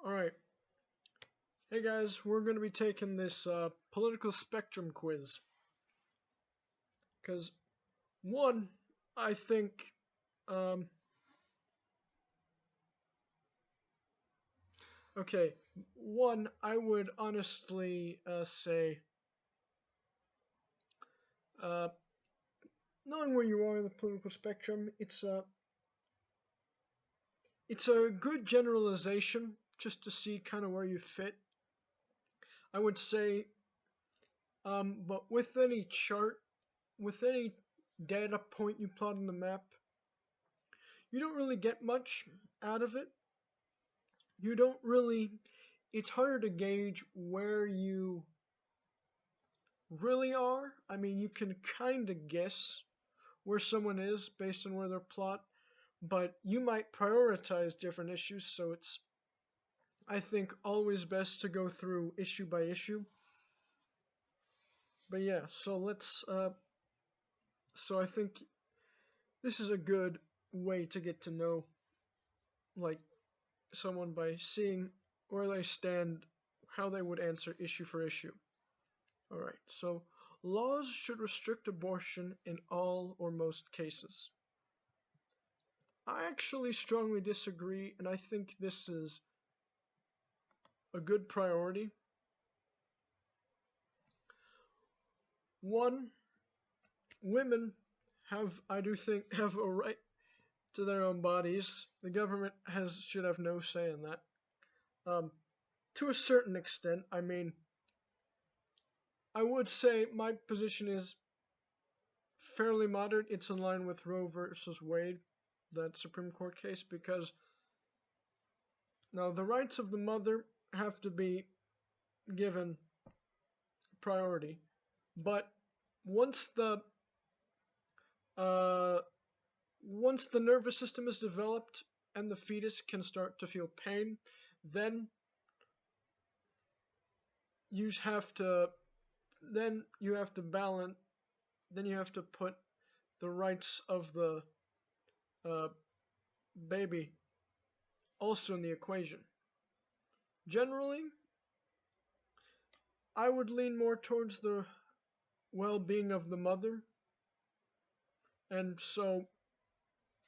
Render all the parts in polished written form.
Alright, hey guys, we're going to be taking this political spectrum quiz. Because, one, I think, okay, one, I would honestly say, uh, knowing where you are in the political spectrum, it's a good generalization just to see kind of where you fit. I would say, but with any chart, with any data point you plot on the map, you don't really get much out of it. You don't really, it's harder to gauge where you really are. I mean, you can kind of guess where someone is based on where they're plot, but you might prioritize different issues, so it's, I think, always best to go through issue by issue. But yeah, so I think this is a good way to get to know, like, someone by seeing where they stand, how they would answer issue for issue. Alright, so laws should restrict abortion in all or most cases. I actually strongly disagree, and I think this is a good priority. One, women I do think, have a right to their own bodies. The government should have no say in that. To a certain extent, I mean, I would say my position is fairly moderate. It's in line with Roe versus Wade, that Supreme Court case, because now the rights of the mother have to be given priority, but once the uh, once the nervous system is developed and the fetus can start to feel pain, then you have to balance. Then you have to put the rights of the uh, baby also in the equation. Generally, I would lean more towards the well-being of the mother, and so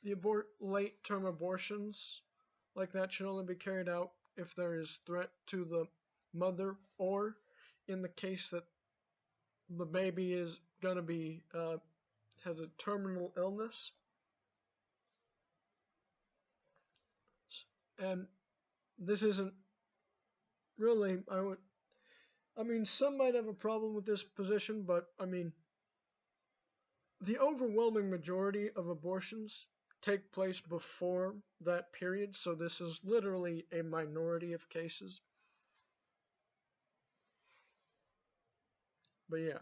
the late-term abortions like that should only be carried out if there is threat to the mother, or in the case that the baby is going to be has a terminal illness. And this isn't really, I mean, some might have a problem with this position, but I mean, the overwhelming majority of abortions take place before that period, so this is literally a minority of cases. But yeah.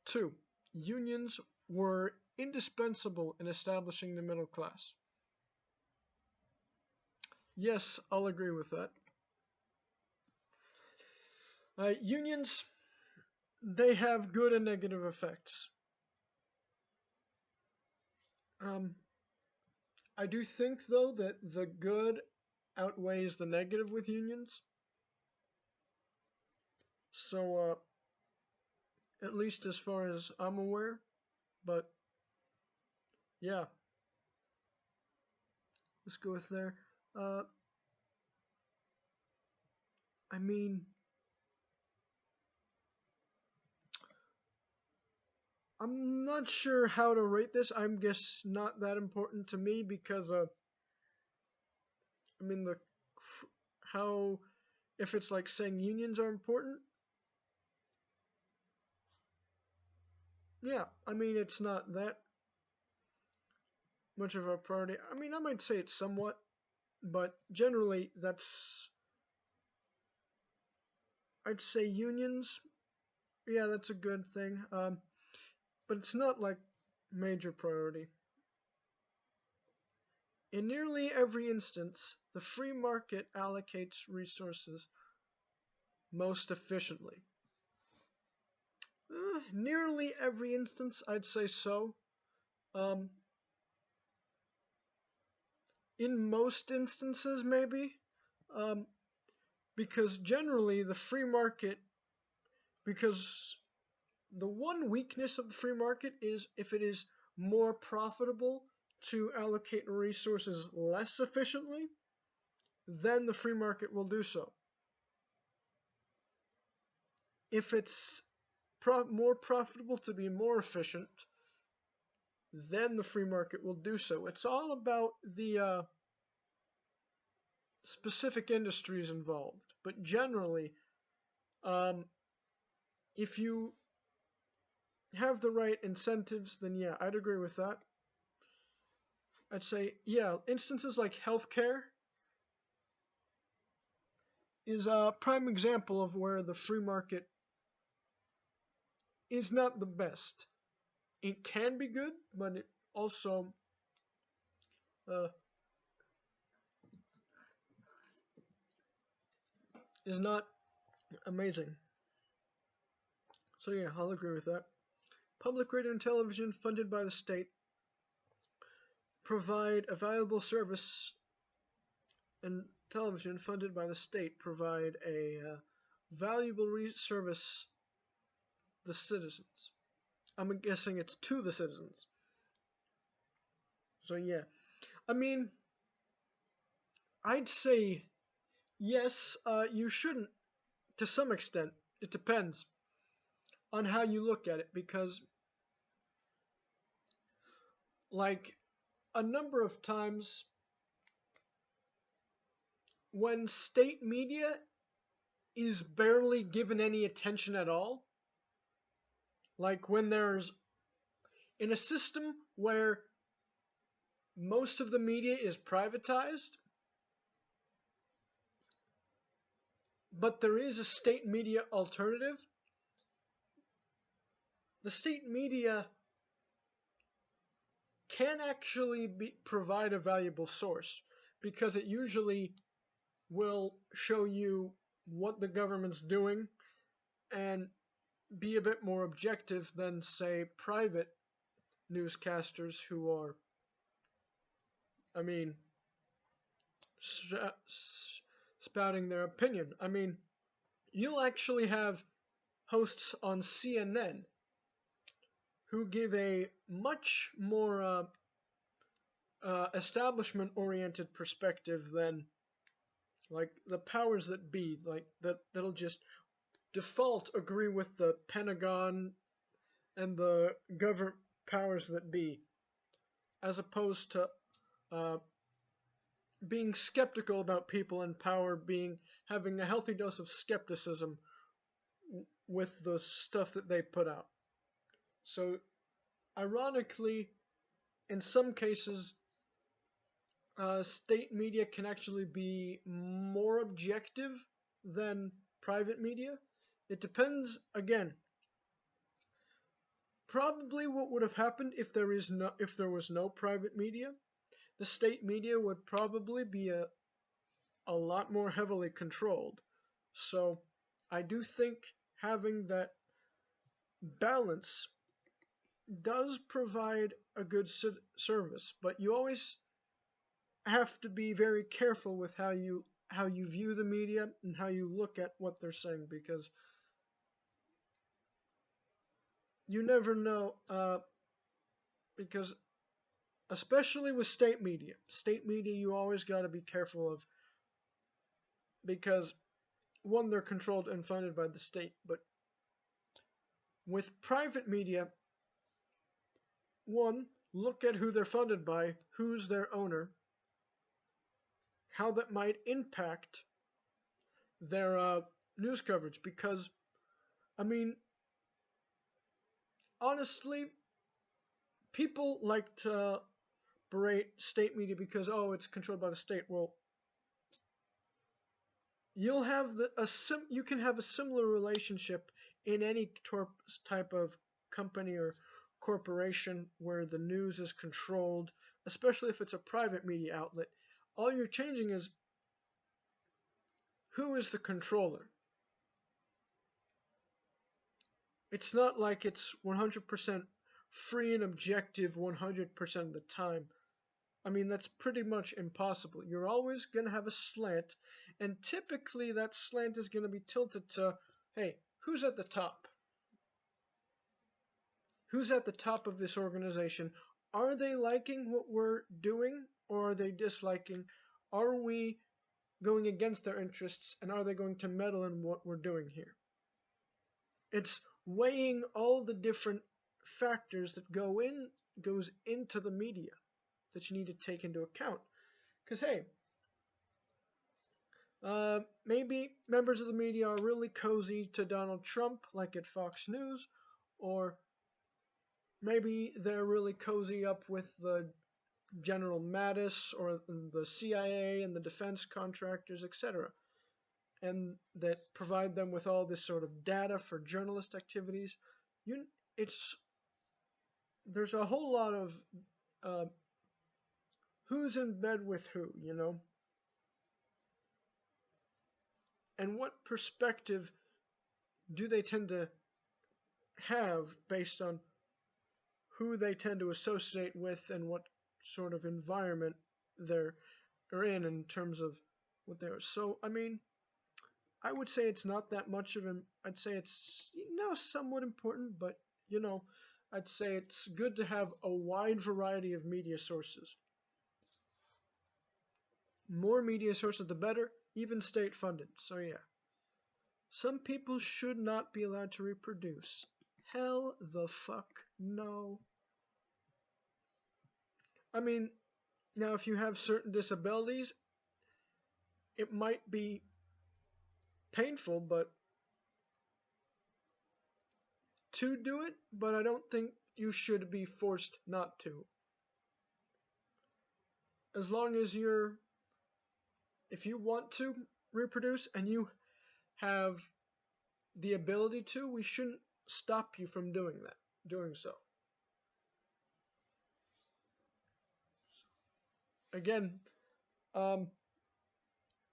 2. Unions were indispensable in establishing the middle class. Yes, I'll agree with that. Unions, they have good and negative effects. I do think, though, that the good outweighs the negative with unions. So, at least as far as I'm aware. But, yeah. Let's go with there. I mean, I'm not sure how to rate this. I'm guess not that important to me because, I mean, how, if it's like saying unions are important, yeah, I mean, it's not that much of a priority. I mean, I might say it's somewhat, but generally I'd say unions, yeah, that's a good thing. But it's not like major priority. In nearly every instance, the free market allocates resources most efficiently. Nearly every instance, I'd say so. In most instances, maybe. because generally the free market, because the one weakness of the free market is if it is more profitable to allocate resources less efficiently, then the free market will do so. If it's more profitable to be more efficient, then the free market will do so. It's all about the specific industries involved. But generally, if you have the right incentives, then yeah, I'd agree with that. I'd say, yeah, instances like healthcare is a prime example of where the free market is not the best. It can be good, but it also uh, is not amazing. So yeah, I'll agree with that. Public radio and television funded by the state provide a valuable service, and television funded by the state provide a valuable service to the citizens. I'm guessing it's to the citizens. So yeah, I mean, I'd say yes. You shouldn't, to some extent. It depends on how you look at it, because like a number of times when state media is barely given any attention at all, like when there's in a system where most of the media is privatized, but there is a state media alternative, the state media can actually provide a valuable source, because it usually will show you what the government's doing and be a bit more objective than, say, private newscasters who are, I mean, spouting their opinion. I mean, you'll actually have hosts on CNN who give a much more establishment-oriented perspective than like the powers that be, like that'll just default agree with the Pentagon and the government powers that be, as opposed to being skeptical about people in power, having a healthy dose of skepticism with the stuff that they put out. So, ironically, in some cases, state media can actually be more objective than private media. It depends, again. Probably what would have happened if there was no private media, the state media would probably be a lot more heavily controlled. So I do think having that balance does provide a good service, but you always have to be very careful with how you view the media and how you look at what they're saying, because you never know, because especially with state media you always got to be careful of, because one, they're controlled and funded by the state, but with private media, one, look at who they're funded by, who's their owner, how that might impact their news coverage, because I mean, honestly, people like to berate state media because, oh, it's controlled by the state. Well, you can have a similar relationship in any type of company or corporation where the news is controlled, especially if it's a private media outlet. All you're changing is who is the controller. It's not like it's 100% free and objective 100% of the time. I mean, that's pretty much impossible. You're always going to have a slant, and typically that slant is going to be tilted to, hey, who's at the top? Who's at the top of this organization? Are they liking what we're doing, or are they disliking? Are we going against their interests, and are they going to meddle in what we're doing here? It's weighing all the different factors that goes into the media that you need to take into account. Because hey, maybe members of the media are really cozy to Donald Trump, like at Fox News, or maybe they're really cozy up with the General Mattis or the CIA and the defense contractors, etc., and that provide them with all this sort of data for journalist activities. It's there's a whole lot of uh, who's in bed with who, and what perspective do they tend to have based on who they tend to associate with and what sort of environment they're in terms of what they are. So, I mean, I would say it's not that much of an. I'd say it's somewhat important, but I'd say it's good to have a wide variety of media sources. More media sources, the better, even state funded. So yeah, some people should not be allowed to reproduce. Hell the fuck no. I mean, now if you have certain disabilities, it might be painful, but to do it, but I don't think you should be forced not to. As long as if you want to reproduce and you have the ability to, we shouldn't stop you from doing so. Again, I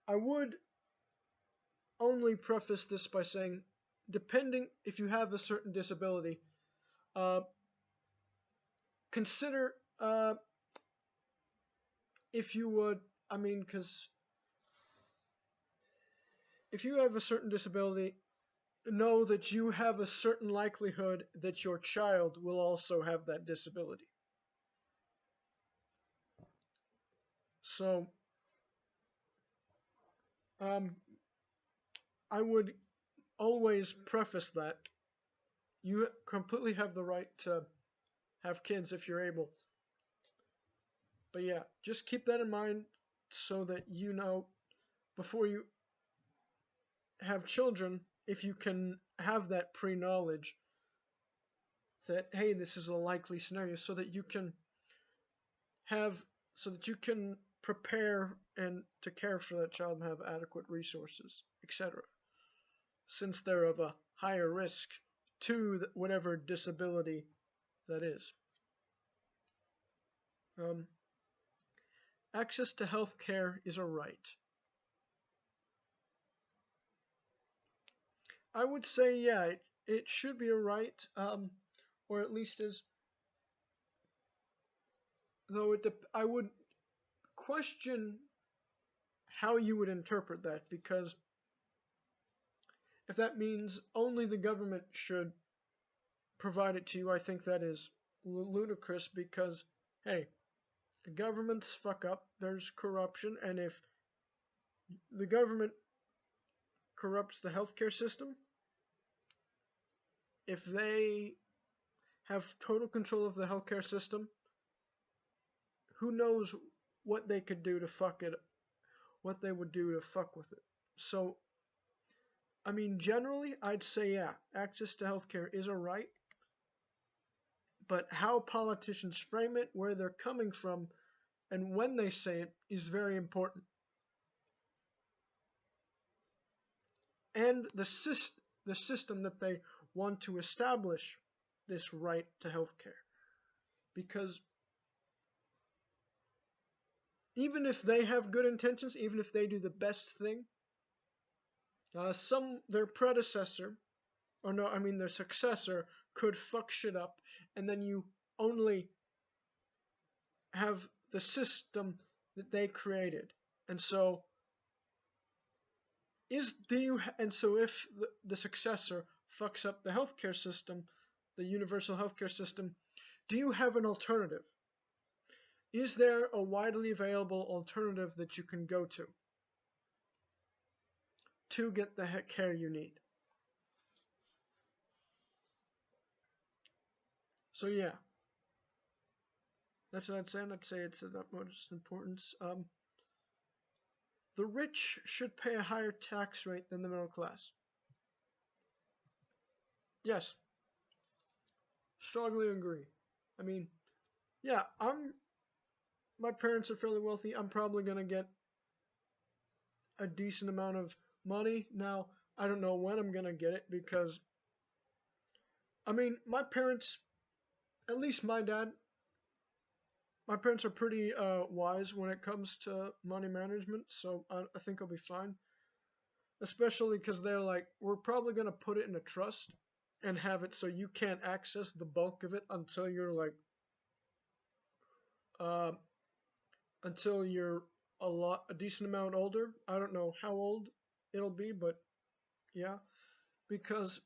would only preface this by saying, depending if you have a certain disability, consider if you would, I mean, because if you have a certain disability, know that you have a certain likelihood that your child will also have that disability. So, I would always preface that you completely have the right to have kids if you're able. But yeah, just keep that in mind so that you know before you have children, if you can have that pre-knowledge that, hey, this is a likely scenario, so that you can prepare and to care for that child and have adequate resources, etc., since they're of a higher risk to whatever disability that is. Access to health care is a right. I would say, yeah, it should be a right, or at least though I would question how you would interpret that, because if that means only the government should provide it to you, I think that is ludicrous, because, hey, governments fuck up, there's corruption, and if the government corrupts the healthcare system, if they have total control of the healthcare system, who knows what they could do to fuck it, what they would do to fuck with it. So, I mean, generally, I'd say, yeah, access to healthcare is a right, but how politicians frame it, where they're coming from, and when they say it is very important. And the system that they want to establish this right to healthcare. Because even if they have good intentions, even if they do the best thing, their predecessor, or no, I mean their successor, could fuck shit up, and then you only have the system that they created. And so if the successor fucks up the healthcare system, the universal healthcare system, do you have an alternative? Is there a widely available alternative that you can go to get the care you need? So yeah, that's what I'd say. And I'd say it's of utmost importance. The rich should pay a higher tax rate than the middle class. Yes, strongly agree. I mean, yeah, my parents are fairly wealthy. I'm probably gonna get a decent amount of money. Now, I don't know when I'm gonna get it because I mean, my parents, at least my parents are pretty wise when it comes to money management, so I think I'll be fine. Especially because they're like, we're probably gonna put it in a trust and have it so you can't access the bulk of it uh, until you're a decent amount older. I don't know how old it'll be, but yeah, because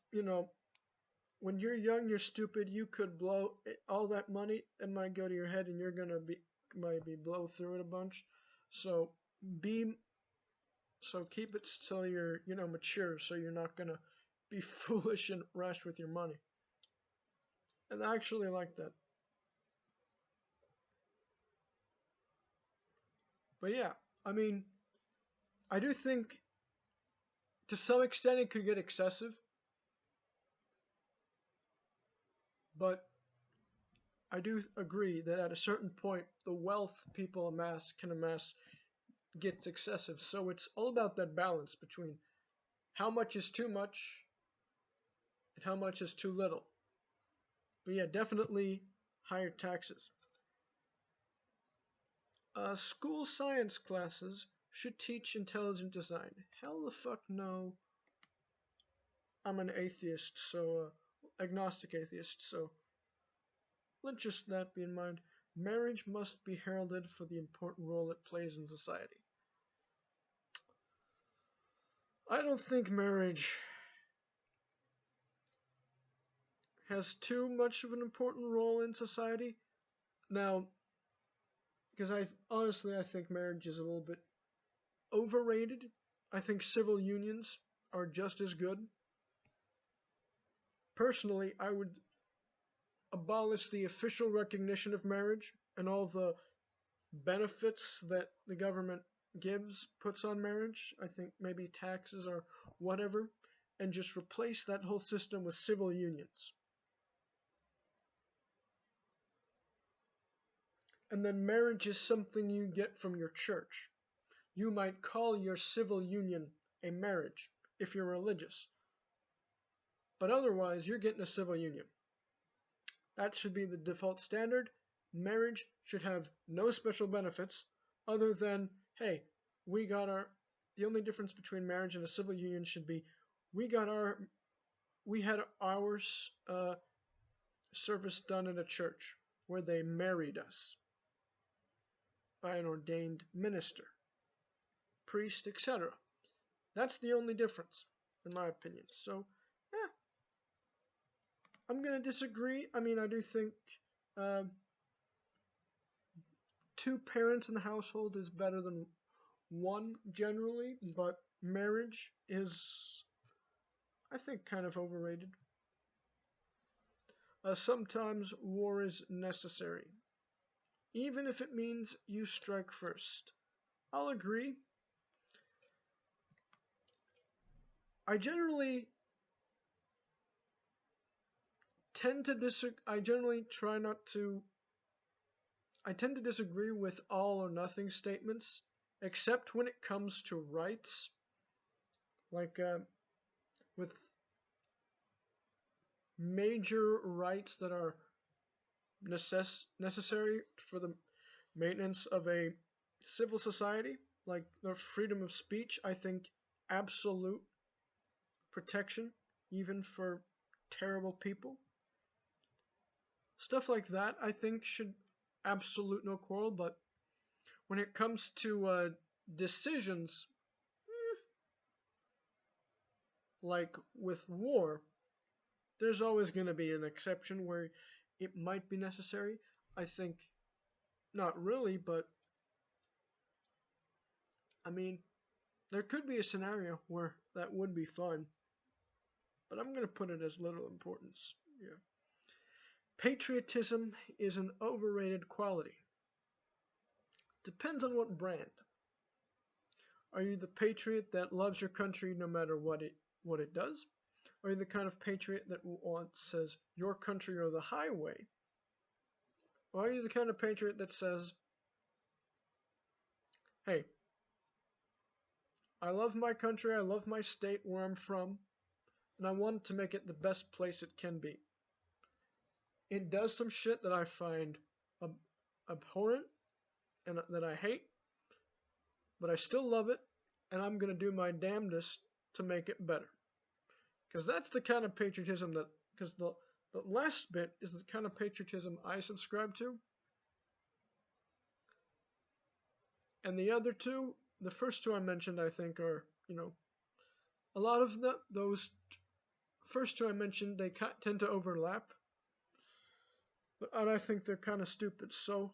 when you're young, you're stupid. You could blow all that money. It might go to your head, and you're gonna might be blow through it a bunch. So be so keep it till you're mature, so you're not gonna be foolish and rash with your money. And I actually like that. But yeah, I mean, I do think to some extent it could get excessive, but I do agree that at a certain point, the wealth people can amass gets excessive. So it's all about that balance between how much is too much and how much is too little. But yeah, definitely higher taxes. School science classes should teach intelligent design. Hell the fuck no. I'm an atheist, so agnostic atheist, so let just that be in mind. Marriage must be heralded for the important role it plays in society. I don't think marriage has too much of an important role in society. Now, because I think marriage is a little bit overrated. I think civil unions are just as good. Personally, I would abolish the official recognition of marriage and all the benefits that the government puts on marriage. I think maybe taxes or whatever, and just replace that whole system with civil unions. And then marriage is something you get from your church. You might call your civil union a marriage if you're religious. But otherwise, you're getting a civil union. That should be the default standard. Marriage should have no special benefits other than, hey, the only difference between marriage and a civil union should be we had our service done in a church where they married us by an ordained minister, priest, etc. That's the only difference, in my opinion. So, yeah, I'm going to disagree. I mean, I do think uh, two parents in the household is better than one generally, but marriage is, I think, kind of overrated. Sometimes war is necessary, even if it means you strike first. I'll agree. I generally tend to disagree. I tend to disagree with all or nothing statements, except when it comes to rights, like with major rights that are necessary for the maintenance of a civil society, like the freedom of speech. I think absolute protection, even for terrible people. Stuff like that, I think, should absolute no quarrel, but when it comes to decisions, like with war, there's always going to be an exception where it might be necessary. I think not really, but I mean, there could be a scenario where that would be fun, but I'm going to put it as little importance. Yeah. Patriotism is an overrated quality. Depends on what brand. Are you the patriot that loves your country no matter what it does? Are you the kind of patriot that says your country or the highway? Or are you the kind of patriot that says, hey, I love my country, I love my state where I'm from, and I want to make it the best place it can be. It does some shit that I find abhorrent and that I hate, but I still love it, and I'm going to do my damnedest to make it better. Because that's the kind of patriotism that, because the last bit is the kind of patriotism I subscribe to. And the other two, the first two I mentioned, I think are, a lot of those first two I mentioned, they tend to overlap. And I think they're kind of stupid, so.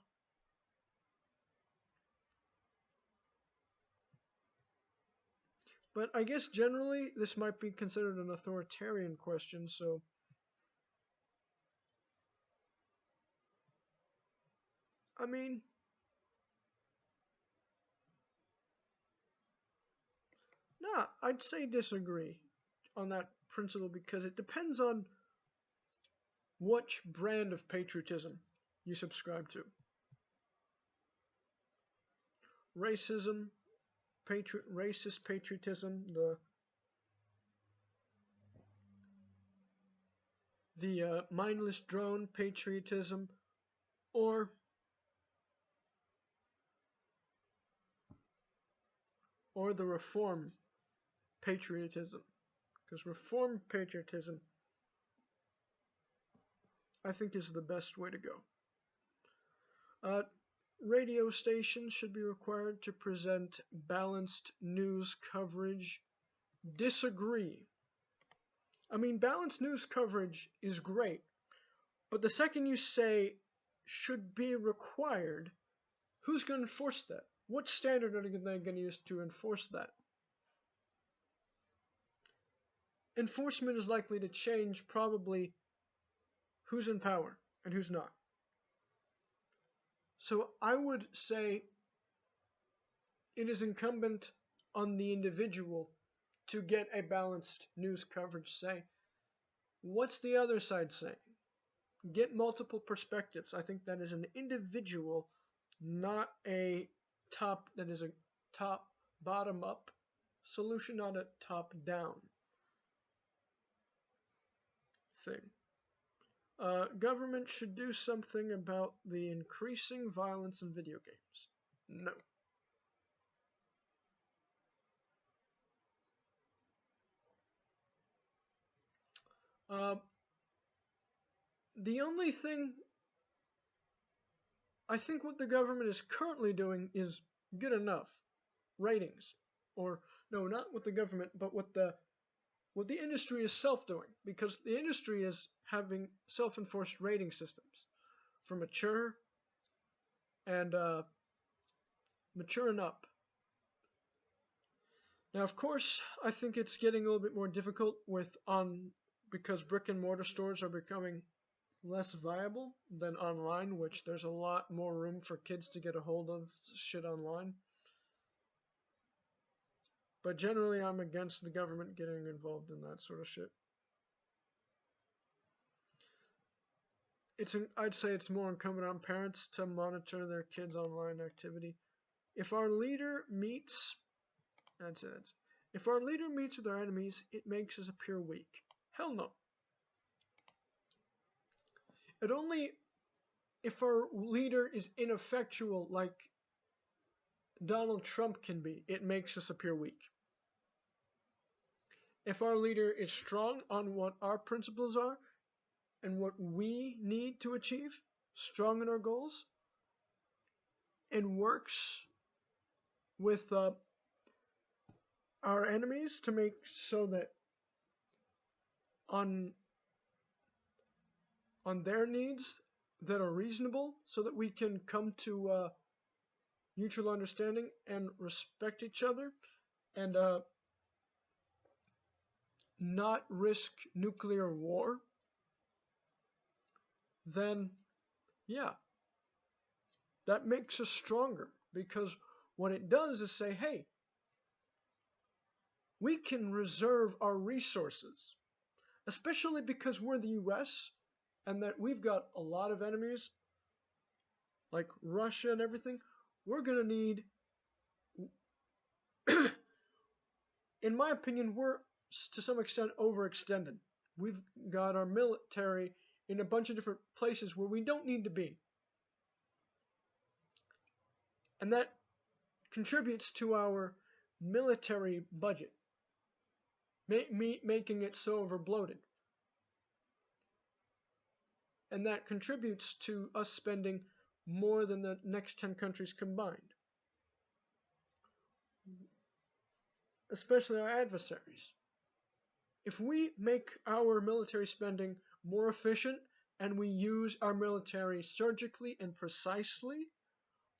But I guess generally this might be considered an authoritarian question, so. I mean, nah, I'd say disagree on that principle because it depends on which brand of patriotism you subscribe to. Racism, racist patriotism, the mindless drone patriotism, or the reform patriotism. Because reform patriotism, I think, is the best way to go. Radio stations should be required to present balanced news coverage. Disagree. I mean, balanced news coverage is great, but the second you say should be required, who's going to enforce that? What standard are they going to use to enforce that? Enforcement is likely to change probably who's in power and who's not. So I would say it is incumbent on the individual to get a balanced news coverage. Say, what's the other side saying? Get multiple perspectives. I think that is an individual, not a top bottom up solution, not a top down thing. Government should do something about the increasing violence in video games. No. The only thing I think what the government is currently doing is good enough. Ratings. Or, no, not what the government, but what the industry is self-doing. Because the industry is having self-enforced rating systems for mature and mature and up. Now, of course, I think it's getting a little bit more difficult because brick and mortar stores are becoming less viable than online, which there's a lot more room for kids to get a hold of shit online. But generally, I'm against the government getting involved in that sort of shit. I'd say it's more incumbent on parents to monitor their kids' online activity. If our leader meets If our leader meets with our enemies, it makes us appear weak. Hell no. If our leader is ineffectual like Donald Trump can be, it makes us appear weak. If our leader is strong on what our principles are and what we need to achieve, strong in our goals, and works with our enemies to make so that on their needs that are reasonable, so that we can come to mutual understanding and respect each other, and not risk nuclear war, then yeah, that makes us stronger, because what it does is say, hey, we can reserve our resources, especially because we're the US and that we've got a lot of enemies like Russia and everything. We're going to need, in my opinion, we're to some extent overextended. We've got our military in a bunch of different places where we don't need to be. And that contributes to our military budget, making it so overbloated. And that contributes to us spending more than the next 10 countries combined, especially our adversaries. If we make our military spending more efficient and we use our military surgically and precisely,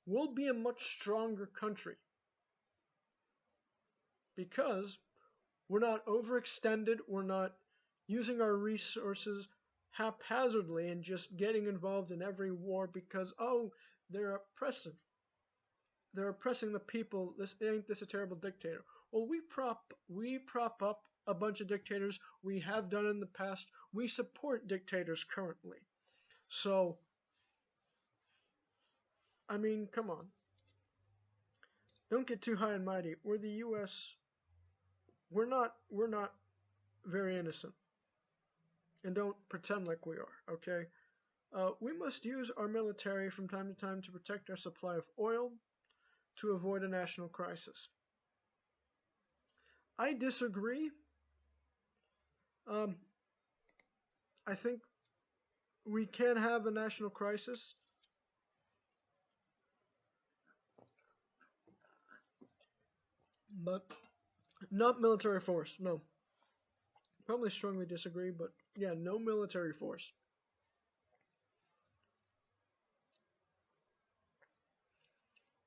we'll be a much stronger country, because we're not overextended, we're not using our resources haphazardly and just getting involved in every war because, oh, they're oppressive. They're oppressing the people. Ain't this a terrible dictator? Well, we prop up a bunch of dictators. We have done in the past. We support dictators currently. So, I mean, come on. Don't get too high and mighty. We're the US. We're not very innocent. And don't pretend like we are, okay? We must use our military from time to time to protect our supply of oil to avoid a national crisis. I disagree. I think we can have a national crisis, but not military force, no. Probably strongly disagree, but yeah, no military force.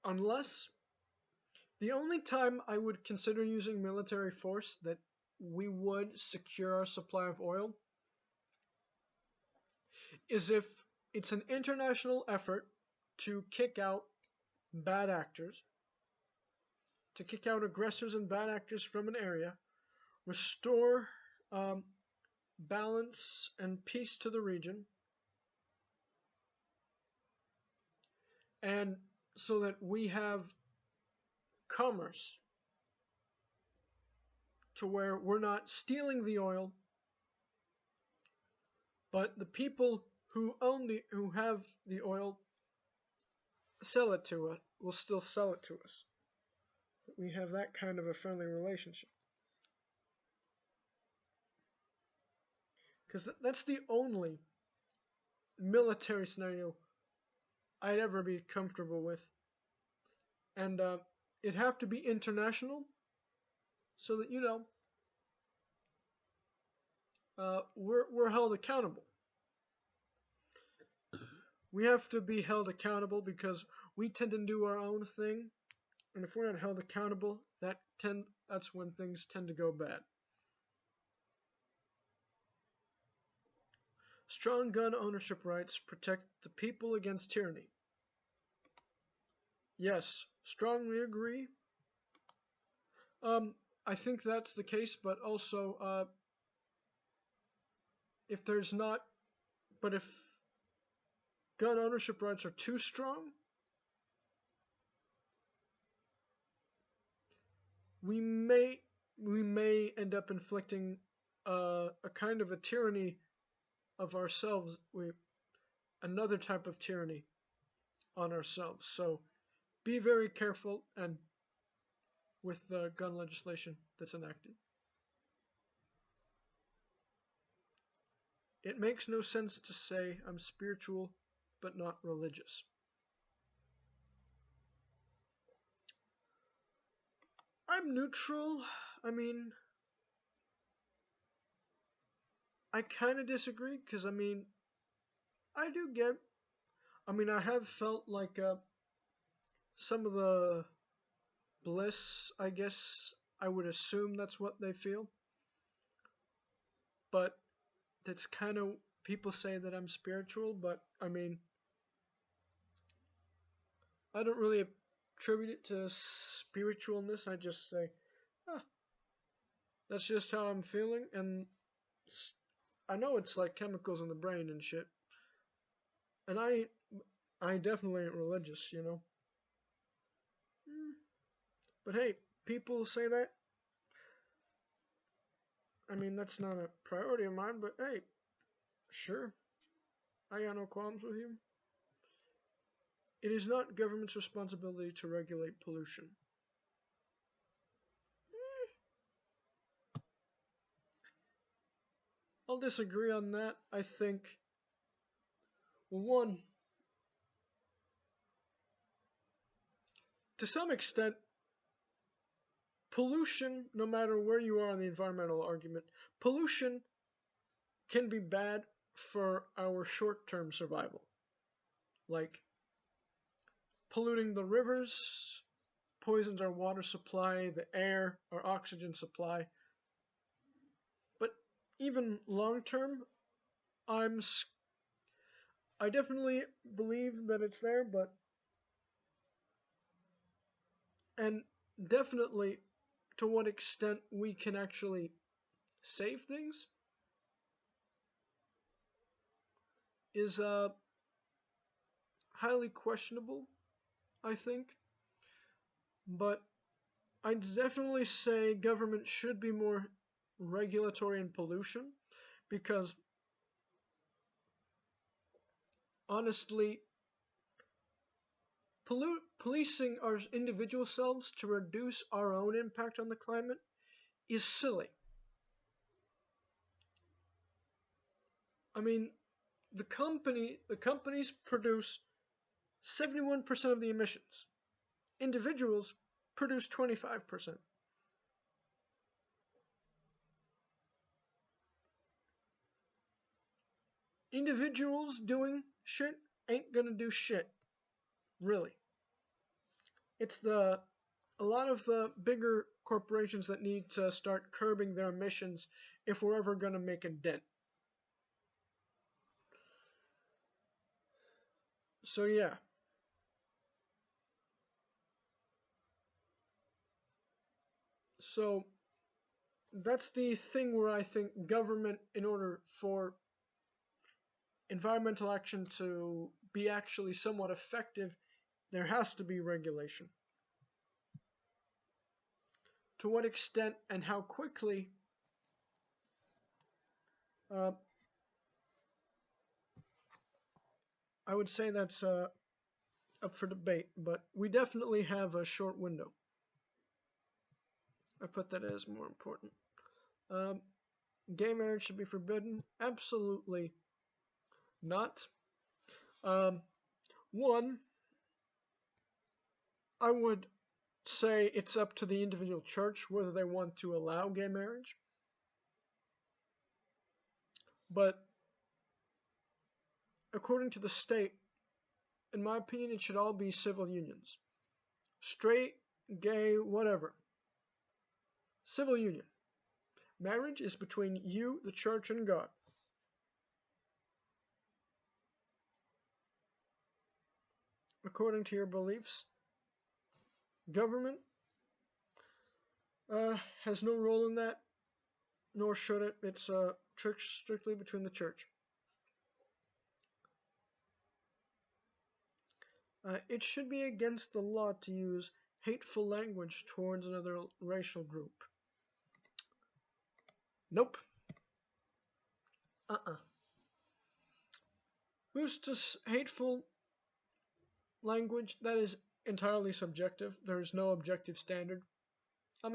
Unless, the only time I would consider using military force that we would secure our supply of oil is if it's an international effort to kick out bad actors, to kick out aggressors and bad actors from an area, restore balance and peace to the region, and so that we have commerce to where we're not stealing the oil, but the people who have the oil sell it to us, will still sell it to us. We have that kind of a friendly relationship. Because that's the only military scenario I'd ever be comfortable with. And it'd have to be international, so that, you know, we're held accountable. We have to be held accountable because we tend to do our own thing, and if we're not held accountable, that's when things tend to go bad. Strong gun ownership rights protect the people against tyranny. Yes, strongly agree. I think that's the case, but also, if gun ownership rights are too strong, we may end up inflicting a kind of a tyranny of ourselves, another type of tyranny on ourselves. So be very careful and with the gun legislation that's enacted. It makes no sense to say I'm spiritual but not religious. I'm neutral. I mean, I kind of disagree because I do get. I have felt like some of the bliss. I guess I would assume that's what they feel, but that's kind of people say that I'm spiritual, but I don't really attribute it to spiritualness. I just say, ah, that's just how I'm feeling, and I know it's like chemicals in the brain and shit. And I definitely ain't religious, you know. But hey, people say that. That's not a priority of mine, but hey, sure. I got no qualms with you. It is not government's responsibility to regulate pollution. I'll disagree on that. I think, well, one, to some extent, pollution, no matter where you are in the environmental argument, pollution can be bad for our short term survival. Like polluting the rivers poisons our water supply, the air, our oxygen supply. But even long term, I'm I definitely believe that it's there, but and definitely to what extent we can actually save things is highly questionable, I think. But I'd definitely say government should be more regulatory in pollution because honestly, policing our individual selves to reduce our own impact on the climate is silly. I mean, the companies produce 71% of the emissions. Individuals produce 25%. Individuals doing shit ain't gonna do shit, really. It's a lot of the bigger corporations that need to start curbing their emissions if we're ever gonna make a dent. So yeah. So that's the thing where I think government, in order for environmental action to be actually somewhat effective, there has to be regulation. To what extent and how quickly, uh, I would say that's up for debate, but we definitely have a short window. I put that as more important. Um, Gay marriage should be forbidden? Absolutely not. Um, One, I would say it's up to the individual church whether they want to allow gay marriage. But according to the state, in my opinion, it should all be civil unions. Straight, gay, whatever. Civil union. Marriage is between you, the church, and God. According to your beliefs, government has no role in that, nor should it. It's strictly between the church. It should be against the law to use hateful language towards another racial group. Nope. Uh-uh. Who's to hateful language? That is entirely subjective. There is no objective standard.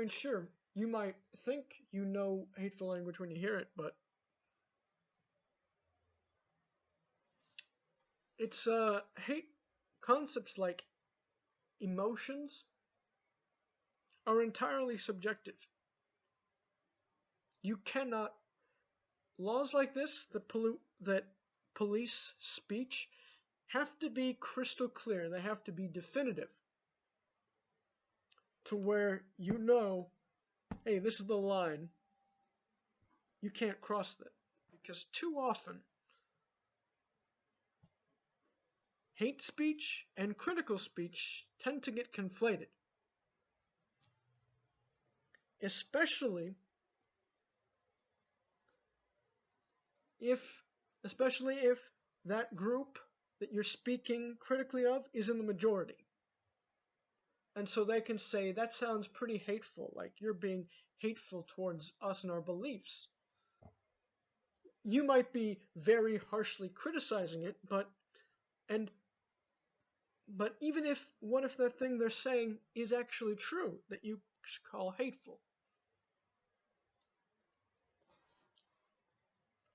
Sure, you might think you know hateful language when you hear it, but it's hate concepts like emotions are entirely subjective. You cannot, laws like this that police speech have to be crystal clear. They have to be definitive to where you know, hey, this is the line. You can't cross that. Because too often, hate speech and critical speech tend to get conflated. Especially if that group that you're speaking critically of is in the majority. And so they can say, that sounds pretty hateful, like you're being hateful towards us and our beliefs. You might be very harshly criticizing it, but even if what if the thing they're saying is actually true that you call hateful?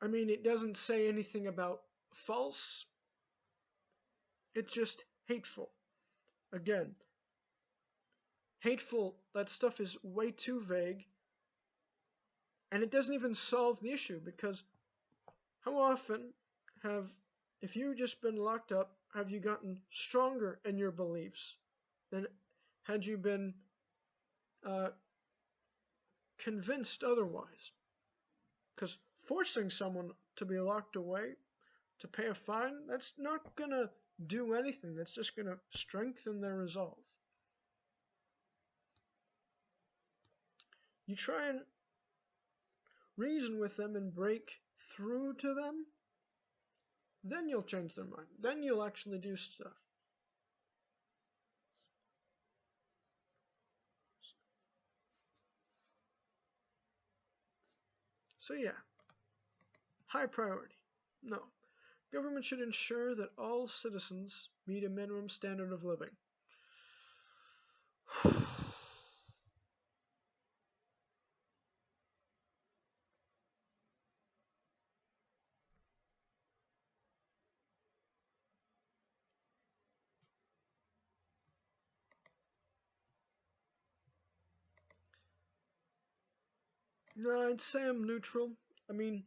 I mean, it doesn't say anything about false. It's just hateful. Again, hateful, that stuff is way too vague, and it doesn't even solve the issue, because how often if you just been locked up, have you gotten stronger in your beliefs than had you been convinced otherwise? Because forcing someone to be locked away to pay a fine, that's not going to do anything. That's just going to strengthen their resolve. You try and reason with them and break through to them, then you'll change their mind. Then you'll actually do stuff. So yeah, high priority. No. Government should ensure that all citizens meet a minimum standard of living. No, I'd say I'm neutral. I mean,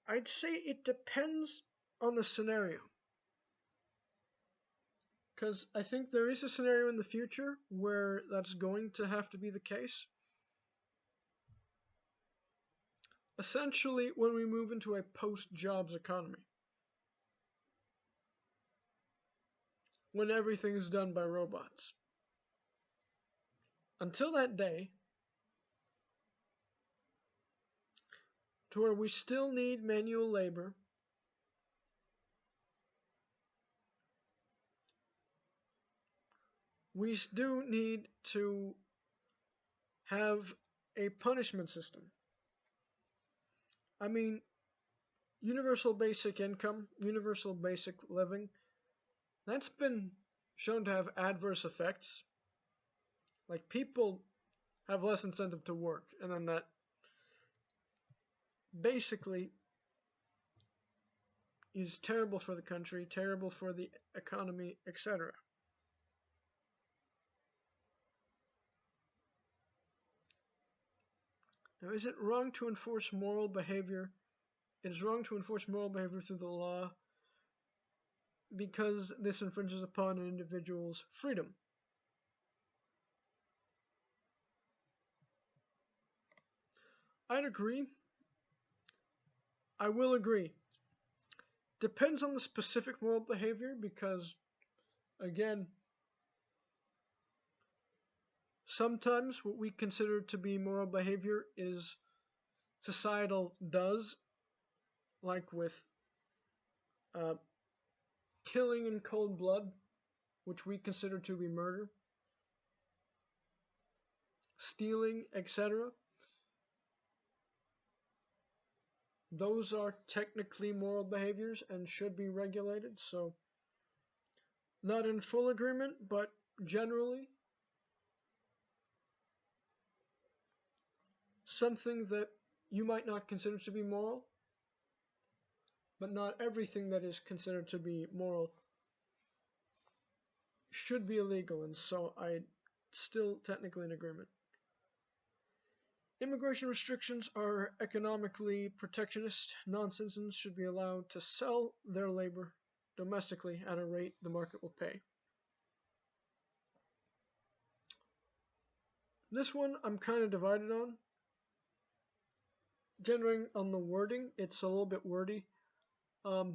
I'd say it depends on the scenario. Because I think there is a scenario in the future where that's going to have to be the case. Essentially, when we move into a post-jobs economy. When everything is done by robots. Until that day, to where we still need manual labor, we do need to have a punishment system. I mean, universal basic income, universal basic living, that's been shown to have adverse effects. Like, people have less incentive to work, and then that basically is terrible for the country, terrible for the economy, etc. Now, is it wrong to enforce moral behavior? It is wrong to enforce moral behavior through the law because this infringes upon an individual's freedom. I'd agree. I will agree. Depends on the specific moral behavior because, again, sometimes what we consider to be moral behavior is societal does, like with killing in cold blood, which we consider to be murder, stealing, etc. Those are technically moral behaviors and should be regulated, so not in full agreement, but generally something that you might not consider to be moral, but not everything that is considered to be moral should be illegal, and so I still technically an agreement. Immigration restrictions are economically protectionist. Non-citizens should be allowed to sell their labor domestically at a rate the market will pay. This one I'm kind of divided on. Generally on the wording, it's a little bit wordy. The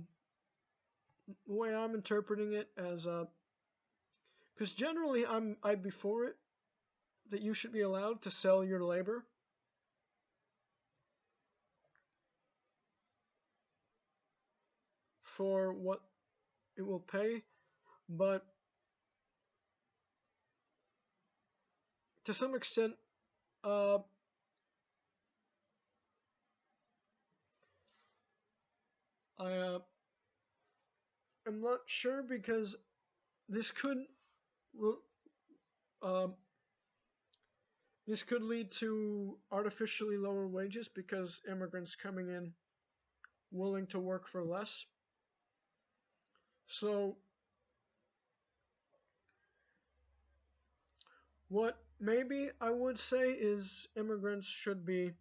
way I'm interpreting it as, because generally I'd be for it, that you should be allowed to sell your labor. For what it will pay, but to some extent, I am not sure because this could lead to artificially lower wages because immigrants coming in willing to work for less. So what maybe I would say is immigrants should be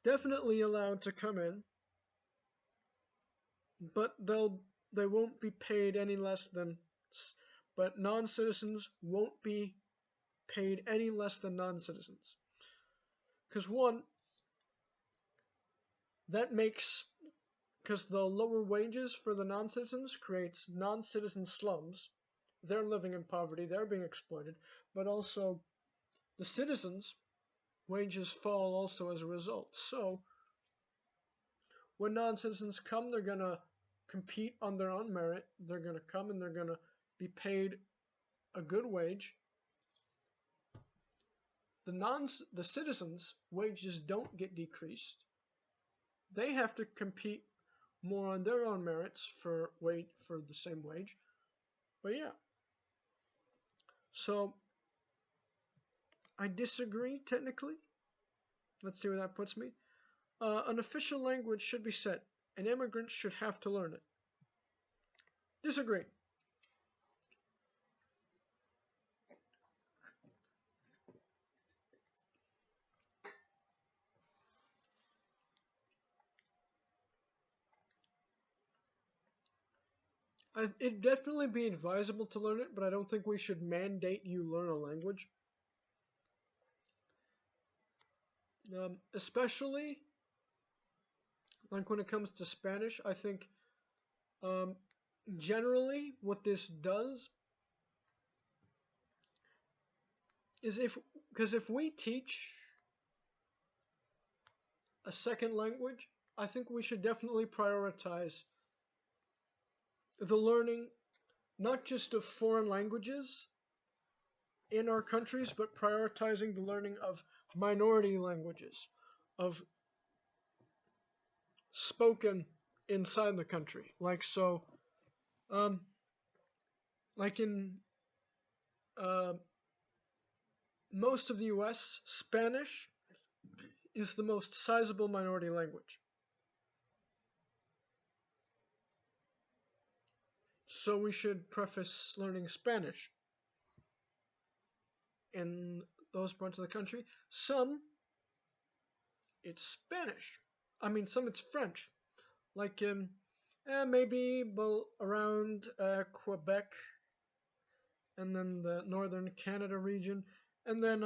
definitely allowed to come in, but they won't be paid any less than, but non-citizens won't be paid any less than non-citizens. Because one, that makes, because the lower wages for the non-citizens creates non-citizen slums. They're living in poverty, they're being exploited, but also the citizens' wages fall also as a result. So when non-citizens come, they're going to compete on their own merit. They're going to come and they're going to be paid a good wage. The citizens' wages don't get decreased. They have to compete more on their own merits for the same wage. But yeah. So I disagree technically. Let's see where that puts me. An official language should be set, and immigrants should have to learn it. Disagree. It'd definitely be advisable to learn it, but I don't think we should mandate you learn a language. Especially like when it comes to Spanish, I think generally what this does is because if we teach a second language, I think we should definitely prioritize the learning not just of foreign languages in our countries, but prioritizing the learning of minority languages, of spoken inside the country. Like so, like in most of the US, Spanish is the most sizable minority language. So we should preface learning Spanish in those parts of the country. Some, it's Spanish. I mean, some it's French. Like maybe around Quebec, and then the northern Canada region, and then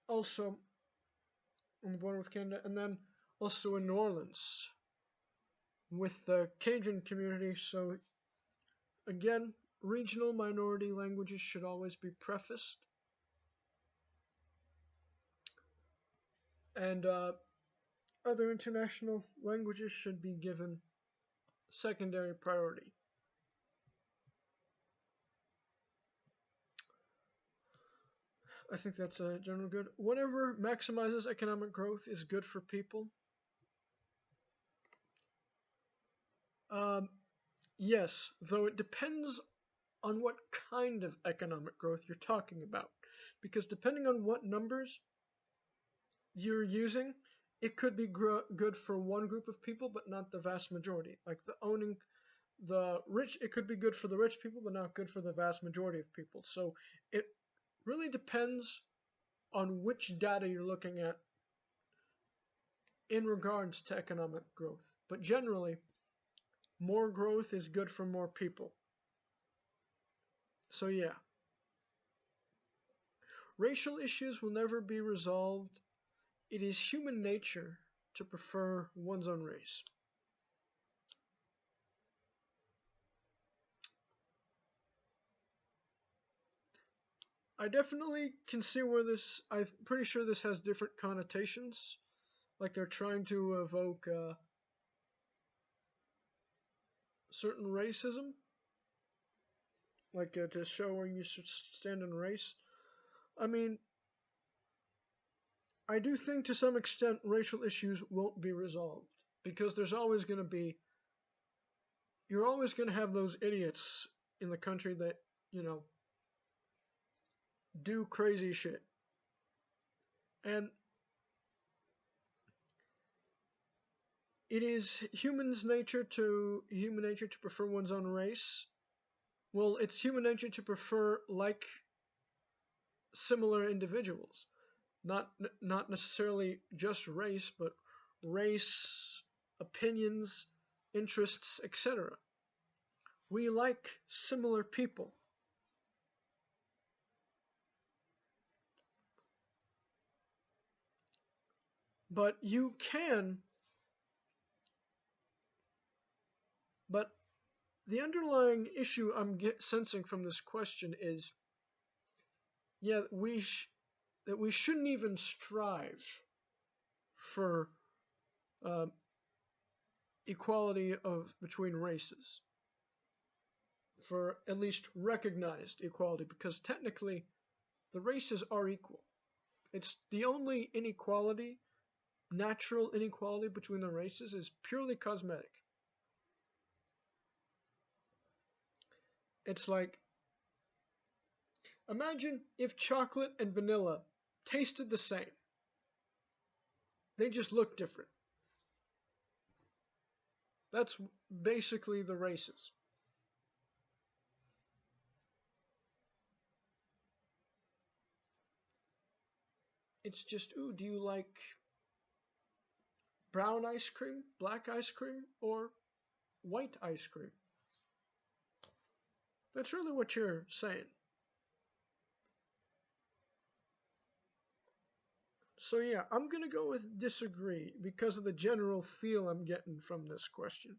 also on the border with Canada, and then also in New Orleans with the Cajun community. So again, regional minority languages should always be prefaced. And other international languages should be given secondary priority. I think that's a general good. Whatever maximizes economic growth is good for people. Yes, though it depends on what kind of economic growth you're talking about. Because depending on what numbers you're using, it could be good for one group of people, but not the vast majority. Like the rich, it could be good for the rich people, but not good for the vast majority of people. So it really depends on which data you're looking at in regards to economic growth. But generally, more growth is good for more people. So yeah. Racial issues will never be resolved. It is human nature to prefer one's own race. I definitely can see where I'm pretty sure this has different connotations. Like they're trying to evoke certain racism. Like to show where you should stand in race. I mean, I do think to some extent racial issues won't be resolved. Because there's always going to be, you're always going to have those idiots in the country that, do crazy shit. And it is human nature to prefer one's own race. Well, it's human nature to prefer similar individuals, not necessarily just race, but race, opinions, interests, etc. We like similar people. But but the underlying issue I'm sensing from this question is, yeah, that we shouldn't even strive for equality between races, for at least recognized equality, because technically the races are equal. It's the only inequality, natural inequality between the races is purely cosmetic. It's like, imagine if chocolate and vanilla tasted the same. They just look different. That's basically the races. It's just, ooh, do you like brown ice cream, black ice cream, or white ice cream? That's really what you're saying. So yeah, I'm going to go with disagree because of the general feel I'm getting from this question.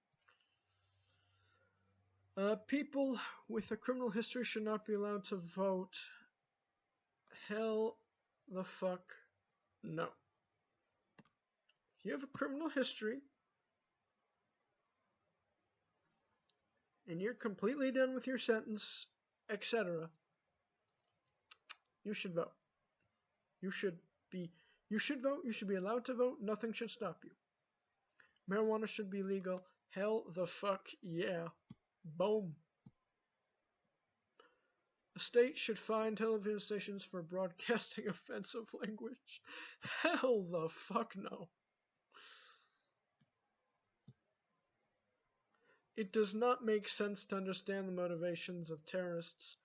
People with a criminal history should not be allowed to vote. Hell the fuck no. If you have a criminal history and you're completely done with your sentence, etc., you should vote. You should vote, you should be allowed to vote, nothing should stop you. Marijuana should be legal. Hell the fuck yeah. Boom. The state should fine television stations for broadcasting offensive language. Hell the fuck no. It does not make sense to understand the motivations of terrorists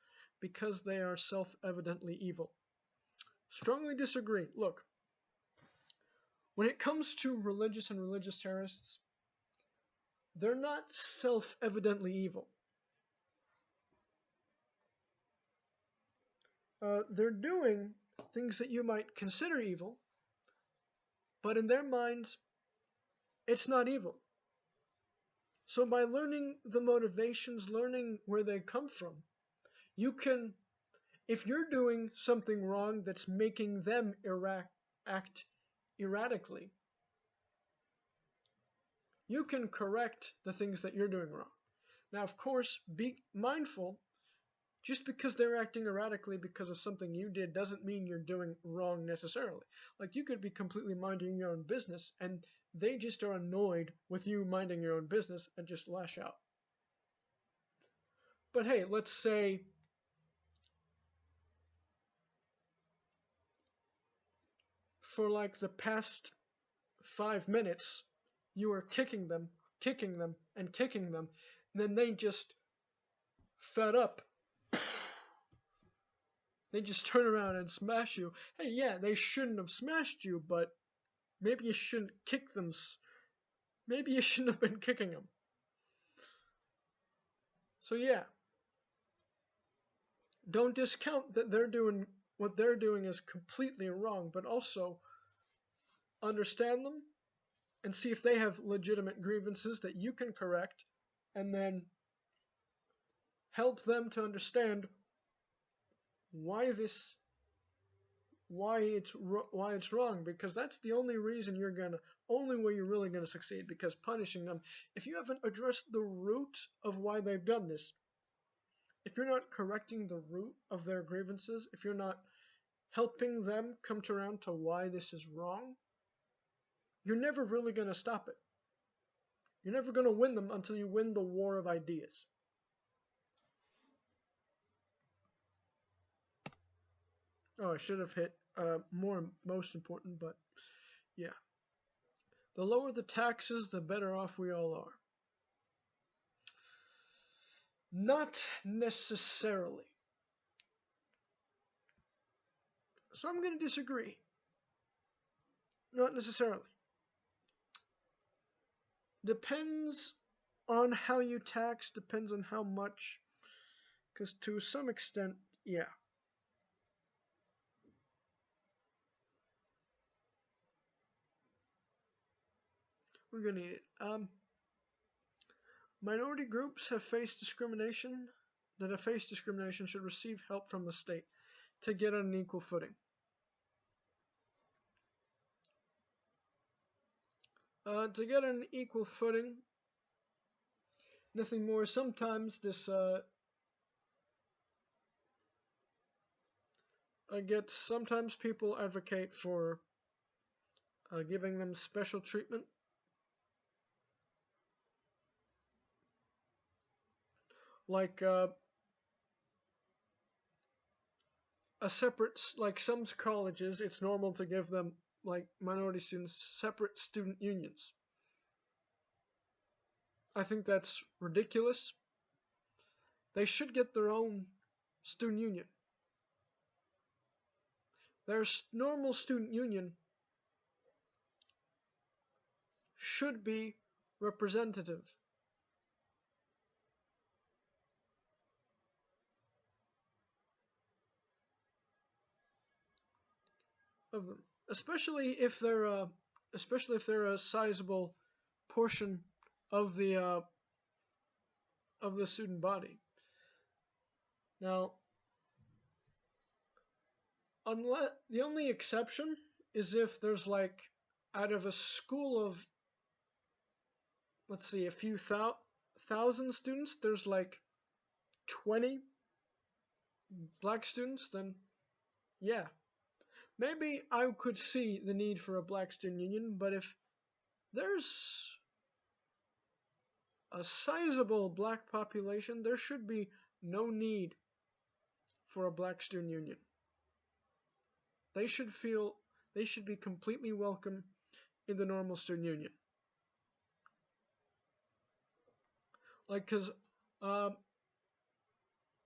because they are self-evidently evil. Strongly disagree. Look, when it comes to religious and religious terrorists, they're not self-evidently evil. They're doing things that you might consider evil, but in their minds, it's not evil. So by learning the motivations, learning where they come from, you can, if you're doing something wrong that's making them act erratically, you can correct the things that you're doing wrong. Now, of course, be mindful. Just because they're acting erratically because of something you did doesn't mean you're doing wrong necessarily. Like, you could be completely minding your own business and they just are annoyed with you minding your own business and just lash out. But hey, let's say for like the past 5 minutes you were kicking them, and then they just fed up they just turn around and smash you. Hey, yeah, they shouldn't have smashed you, but maybe you shouldn't kick them. Maybe you shouldn't have been kicking them. So yeah, don't discount that they're doing what they're doing is completely wrong, but also understand them and see if they have legitimate grievances that you can correct, and then help them to understand why it's wrong, because that's the only reason only way you're really gonna succeed. Because punishing them, if you haven't addressed the root of why they've done this, if you're not correcting the root of their grievances, if you're not helping them come around to why this is wrong, you're never really gonna stop it. You're never gonna win them until you win the war of ideas. Oh, I should have hit most important, but yeah. The lower the taxes, the better off we all are. Not necessarily. So I'm going to disagree. Not necessarily. Depends on how you tax, depends on how much, because to some extent, yeah. We're going to need it. Minority groups that have faced discrimination should receive help from the state to get on an equal footing. To get on an equal footing, nothing more. Sometimes this sometimes people advocate for giving them special treatment. Like a separate, like some colleges, it's normal to give them, like minority students, separate student unions. I think that's ridiculous. They should get their own student union. Their normal student union should be representative of them, especially if they're a sizable portion of the student body. Now, unless the only exception is if there's like out of a school of, let's see, a few thousand students, there's like 20 black students, then yeah, maybe I could see the need for a black student union. But if there's a sizable black population, there should be no need for a black student union. They should be completely welcome in the normal student union. Like, cause I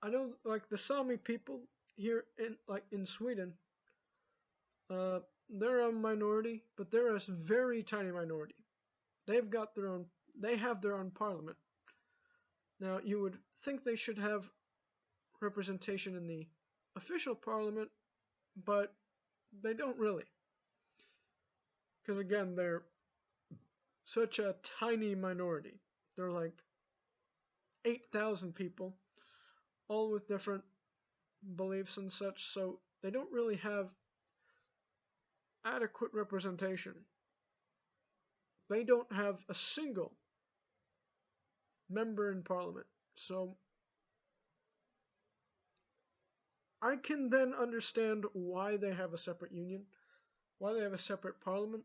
know, like, the Sami people here in Sweden, they're a minority, but they're a very tiny minority. They have their own parliament. Now, you would think they should have representation in the official parliament, but they don't really. Because again, they're such a tiny minority. They're like 8,000 people, all with different beliefs and such, so they don't really have adequate representation. They don't have a single member in parliament. So I can then understand why they have a separate union, why they have a separate parliament,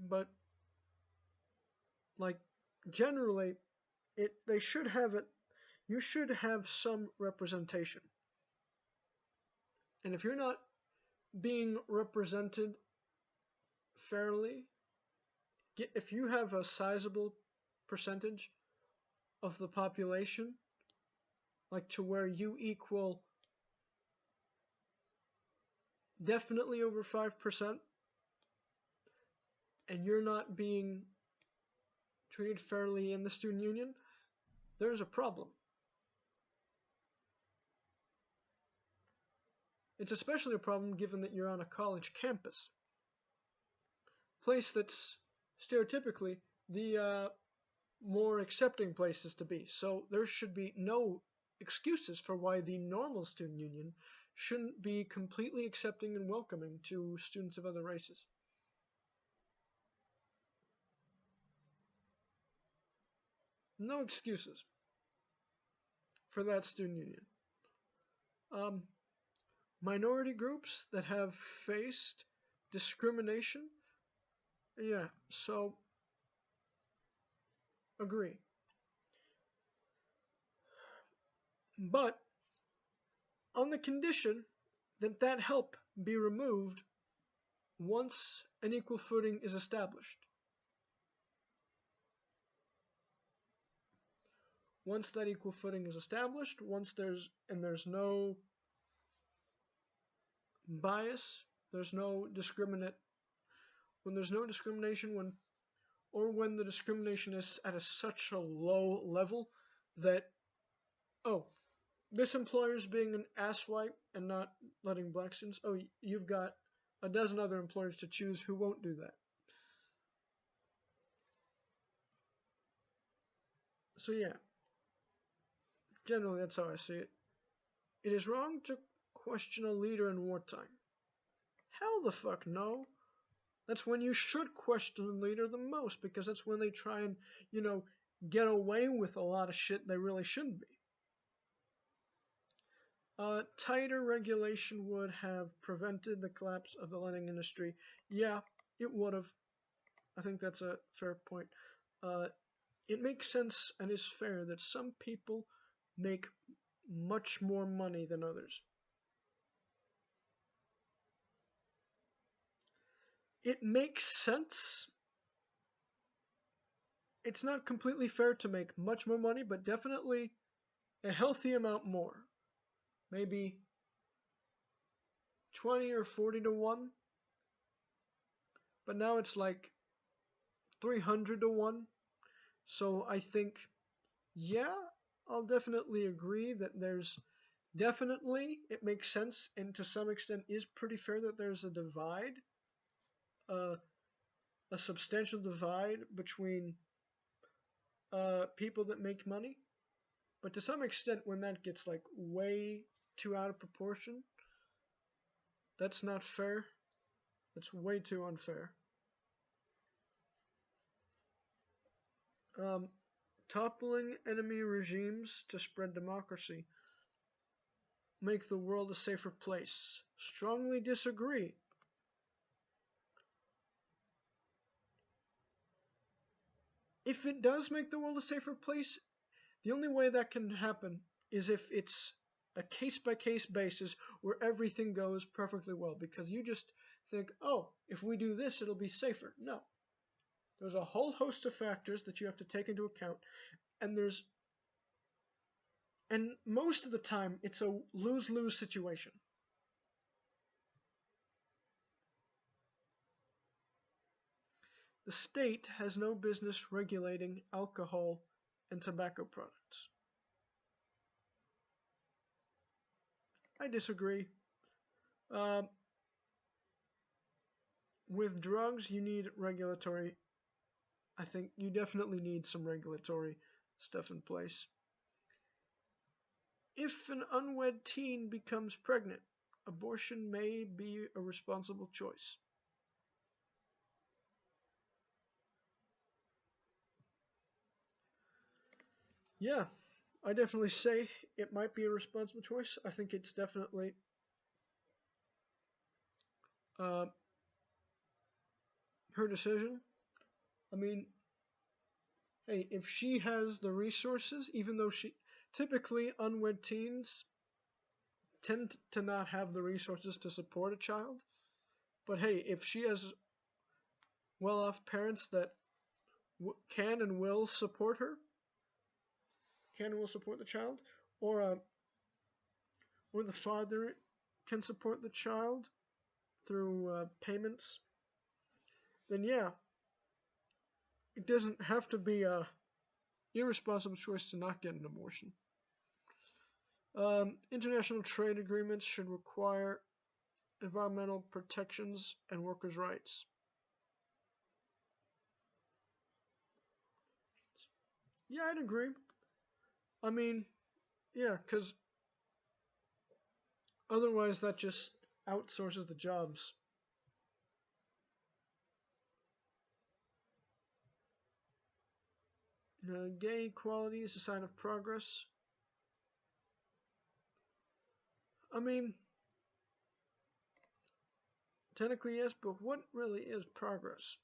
but like generally they should have it. You should have some representation. And if you're not being represented fairly, if you have a sizable percentage of the population, like to where you equal definitely over 5%, and you're not being treated fairly in the student union, there's a problem. It's especially a problem given that you're on a college campus, place that's stereotypically the more accepting places to be. So there should be no excuses for why the normal student union shouldn't be completely accepting and welcoming to students of other races. No excuses for that student union. Minority groups that have faced discrimination, yeah, so agree. But on the condition that that help be removed once an equal footing is established. Once that equal footing is established, once there's no bias, there's no discriminate, when there's no discrimination, when the discrimination is at such a low level that, oh, this employer's being an asswipe and not letting black students, oh, you've got a dozen other employers to choose who won't do that. So yeah, generally that's how I see it. It is wrong to question a leader in wartime. Hell the fuck no. That's when you should question the leader the most, because that's when they try and, get away with a lot of shit they really shouldn't be. Tighter regulation would have prevented the collapse of the lending industry. Yeah, it would have. I think that's a fair point. It makes sense and is fair that some people make much more money than others. It makes sense. It's not completely fair to make much more money, but definitely a healthy amount more. Maybe 20 or 40 to 1. But now it's like 300 to 1. So I think, yeah, I'll definitely agree that it makes sense, and to some extent is pretty fair that there's a divide, a substantial divide between people that make money. But to some extent, when that gets like way too out of proportion, that's not fair. That's way too unfair. Toppling enemy regimes to spread democracy. Make the world a safer place. Strongly disagree. If it does make the world a safer place, the only way that can happen is if it's a case-by-case basis where everything goes perfectly well, because you just think, oh, if we do this, it'll be safer. No. There's a whole host of factors that you have to take into account, and most of the time, it's a lose-lose situation. The state has no business regulating alcohol and tobacco products. I disagree. With drugs, you need regulatory. I think you definitely need some regulatory stuff in place. If an unwed teen becomes pregnant, abortion may be a responsible choice. Yeah, I definitely say it might be a responsible choice. I think it's definitely her decision. I mean, hey, if she has the resources, even though typically unwed teens tend to not have the resources to support a child, but hey, if she has well-off parents that can and will support her, can and will support the child, or the father can support the child, through payments, then yeah, it doesn't have to be a irresponsible choice to not get an abortion. International trade agreements should require environmental protections and workers' rights. Yeah, I'd agree. I mean, yeah, because otherwise that just outsources the jobs. Gay equality is a sign of progress. I mean, technically yes, but what really is progress?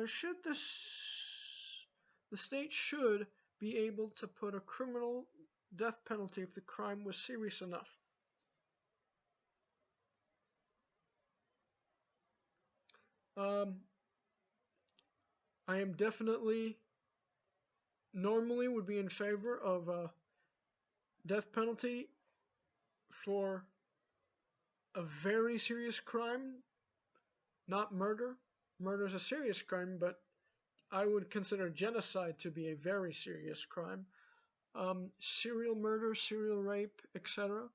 Should the state should be able to put a criminal death penalty if the crime was serious enough. I am definitely normally would be in favor of a death penalty for a very serious crime, not murder. Murder is a serious crime, but I would consider genocide to be a very serious crime. Serial murder, serial rape, etc.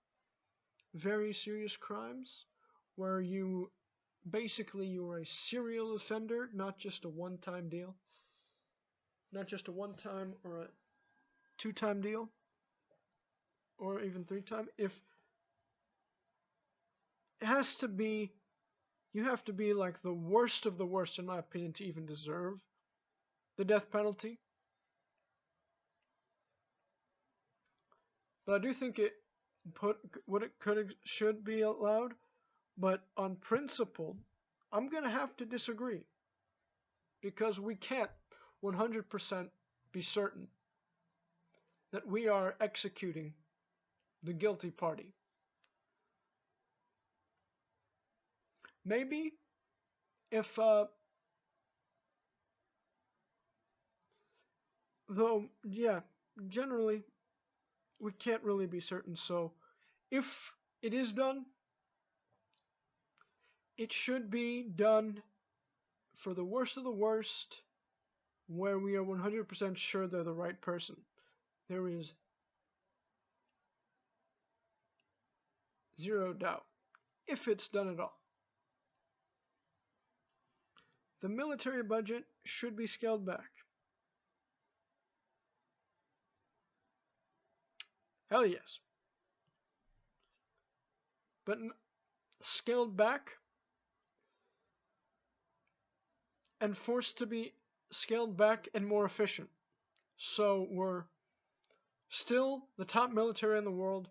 Very serious crimes where you are a serial offender, not just a one-time deal. Not just a one-time or a two-time deal, or even three-time. If it has to be, you have to be like the worst of the worst, in my opinion, to even deserve the death penalty. But I do think should be allowed. But on principle, I'm gonna have to disagree because we can't 100% be certain that we are executing the guilty party. Maybe if though yeah, generally we can't really be certain. So if it is done, it should be done for the worst of the worst, where we are 100% sure they're the right person. There is zero doubt, if it's done at all. The military budget should be scaled back. Hell yes. But scaled back and forced to be scaled back and more efficient. So we're still the top military in the world,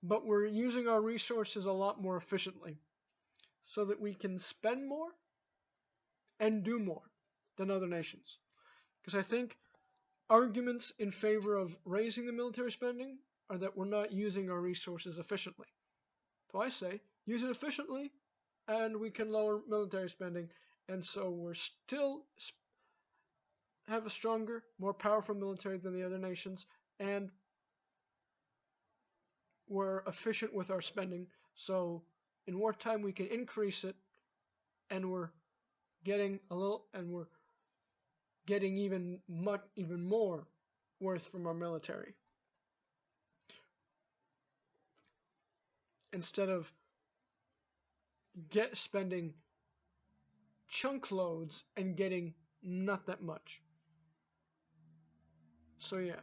but we're using our resources a lot more efficiently so that we can spend more and do more than other nations. Because I think arguments in favor of raising the military spending are that we're not using our resources efficiently. So I say, use it efficiently and we can lower military spending, and so we're still have a stronger, more powerful military than the other nations, and we're efficient with our spending. So in wartime we can increase it, and we're getting even more worth from our military, instead of spending chunk loads and getting not that much. So yeah,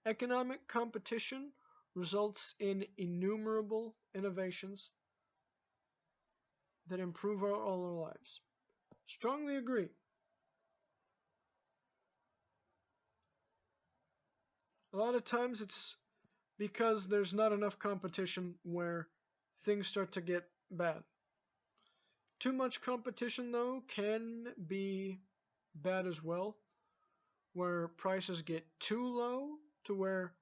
economic competition results in innumerable innovations that improve all our lives. Strongly agree. A lot of times it's because there's not enough competition where things start to get bad. Too much competition, though, can be bad as well, where prices get too low to where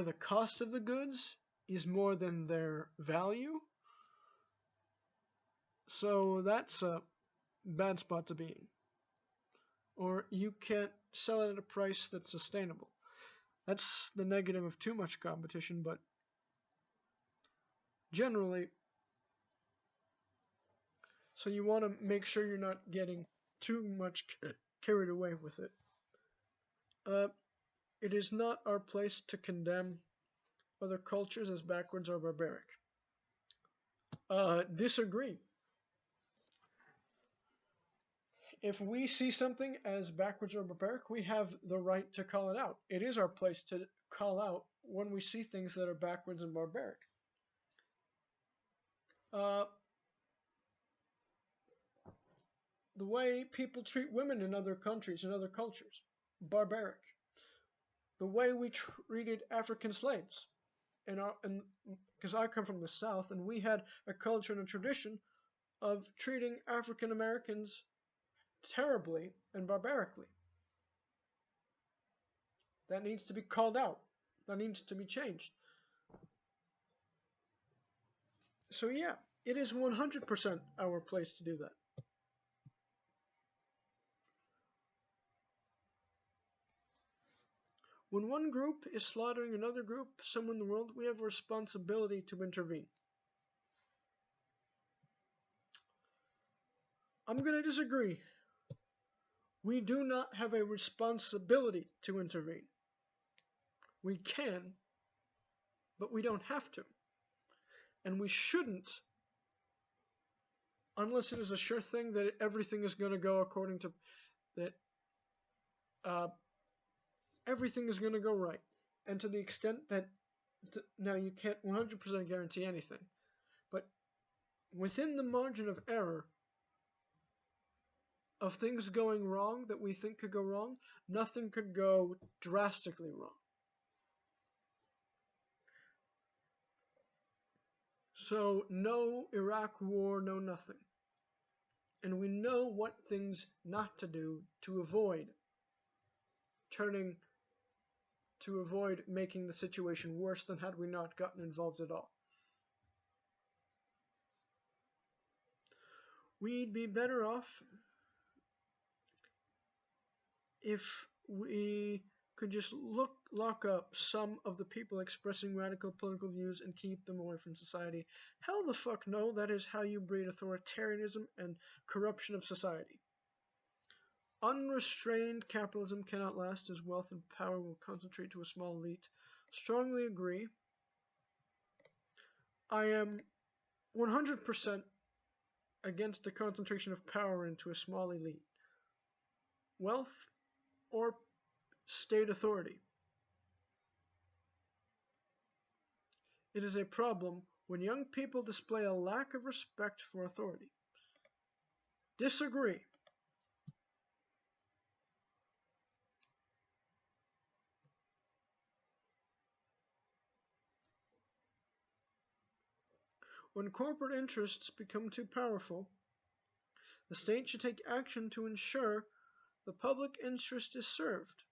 the cost of the goods is more than their value. So that's a bad spot to be in. or you can't sell it at a price that's sustainable. That's the negative of too much competition, but generally, so you want to make sure you're not getting too much carried away with it. It is not our place to condemn other cultures as backwards or barbaric. Disagree. If we see something as backwards or barbaric, we have the right to call it out. It is our place to call out when we see things that are backwards and barbaric. The way people treat women in other countries and other cultures, barbaric. The way we treated African slaves, and because I come from the South, and we had a culture and a tradition of treating African Americans terribly and barbarically. That needs to be called out. That needs to be changed. So yeah, it is 100% our place to do that. When one group is slaughtering another group somewhere in the world, we have a responsibility to intervene. I'm going to disagree. We do not have a responsibility to intervene. We can, but we don't have to. And we shouldn't, unless it is a sure thing that everything is going to go according to that. Everything is going to go right, and to the extent that now you can't 100% guarantee anything, but within the margin of error of things going wrong that we think could go wrong, nothing could go drastically wrong. So no Iraq war, no nothing. And we know what things not to do to avoid making the situation worse than had we not gotten involved at all. We'd be better off if we could just lock up some of the people expressing radical political views and keep them away from society. Hell the fuck no, that is how you breed authoritarianism and corruption of society. Unrestrained capitalism cannot last as wealth and power will concentrate to a small elite. Strongly agree. I am 100% against the concentration of power into a small elite. Wealth or state authority. It is a problem when young people display a lack of respect for authority. Disagree. When corporate interests become too powerful, the state should take action to ensure the public interest is served.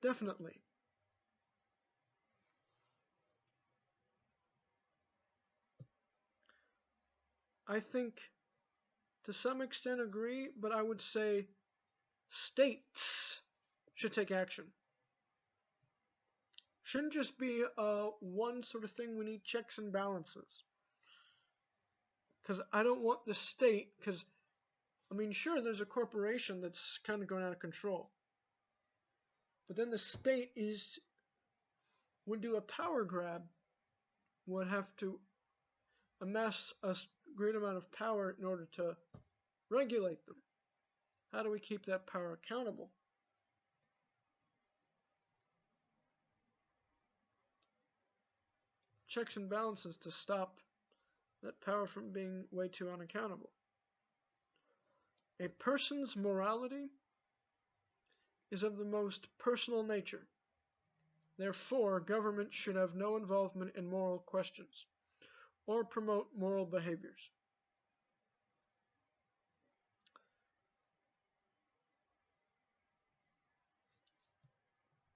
Definitely. I think to some extent agree, but I would say states should take action. Shouldn't just be one sort of thing. We need checks and balances. Because I don't want the state, because, I mean, sure, there's a corporation that's kind of going out of control. But then the state would do a power grab, would have to amass a great amount of power in order to regulate them. How do we keep that power accountable? Checks and balances to stop that power from being way too unaccountable. A person's morality is of the most personal nature. Therefore, government should have no involvement in moral questions or promote moral behaviors.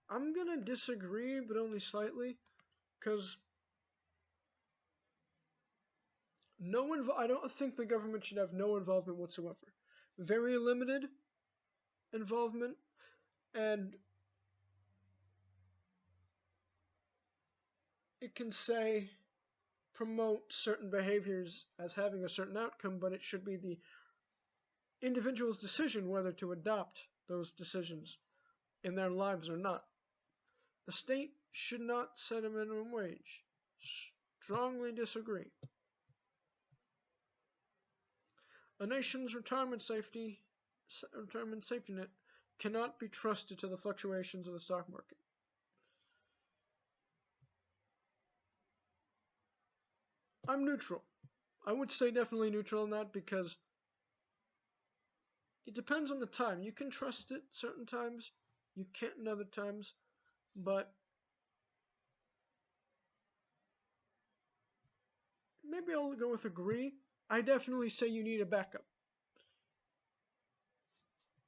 I'm going to disagree, but only slightly, Because I don't think the government should have no involvement whatsoever. Very limited involvement, and it can say promote certain behaviors as having a certain outcome, but it should be the individual's decision whether to adopt those decisions in their lives or not. The state should not set a minimum wage. Strongly disagree. A nation's retirement safety net cannot be trusted to the fluctuations of the stock market. I'm neutral. I would say definitely neutral on that because it depends on the time. You can trust it certain times, you can't in other times, but maybe I'll go with agree. I definitely say you need a backup.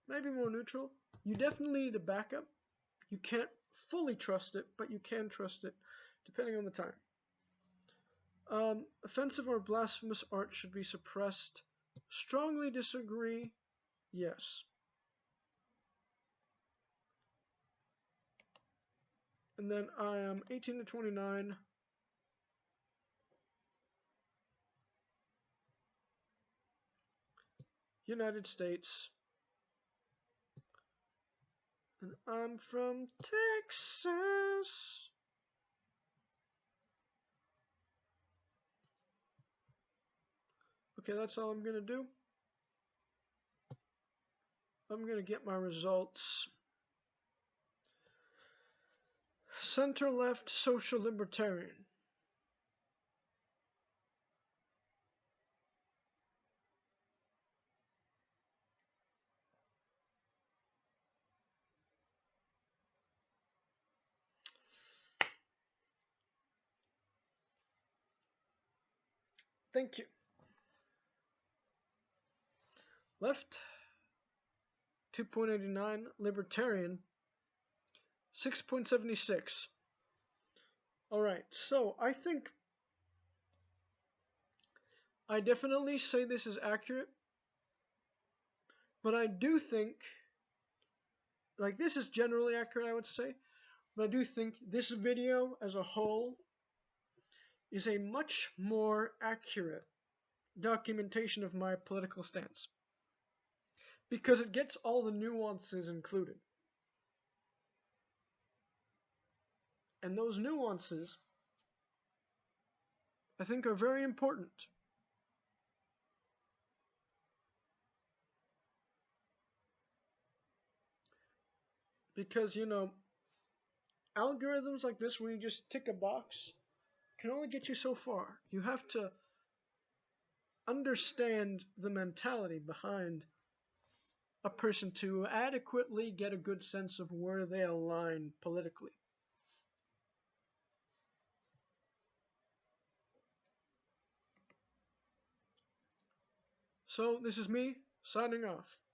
Maybe more neutral. You definitely need a backup. You can't fully trust it, but you can trust it depending on the time. Offensive or blasphemous art should be suppressed. Strongly disagree. Yes. And then I am 18 to 29. United States. And I'm from Texas. Okay, that's all I'm going to do. I'm going to get my results. Center-left social libertarian. Thank you. Left 2.89, libertarian 6.76. Alright, so I think I definitely say this is accurate, but I do think, like, this is generally accurate, I would say, but I do think this video as a whole is a much more accurate documentation of my political stance because it gets all the nuances included. And those nuances, I think, are very important. Because, you know, algorithms like this where you just tick a box can only get you so far. You have to understand the mentality behind a person to adequately get a good sense of where they align politically. So this is me signing off.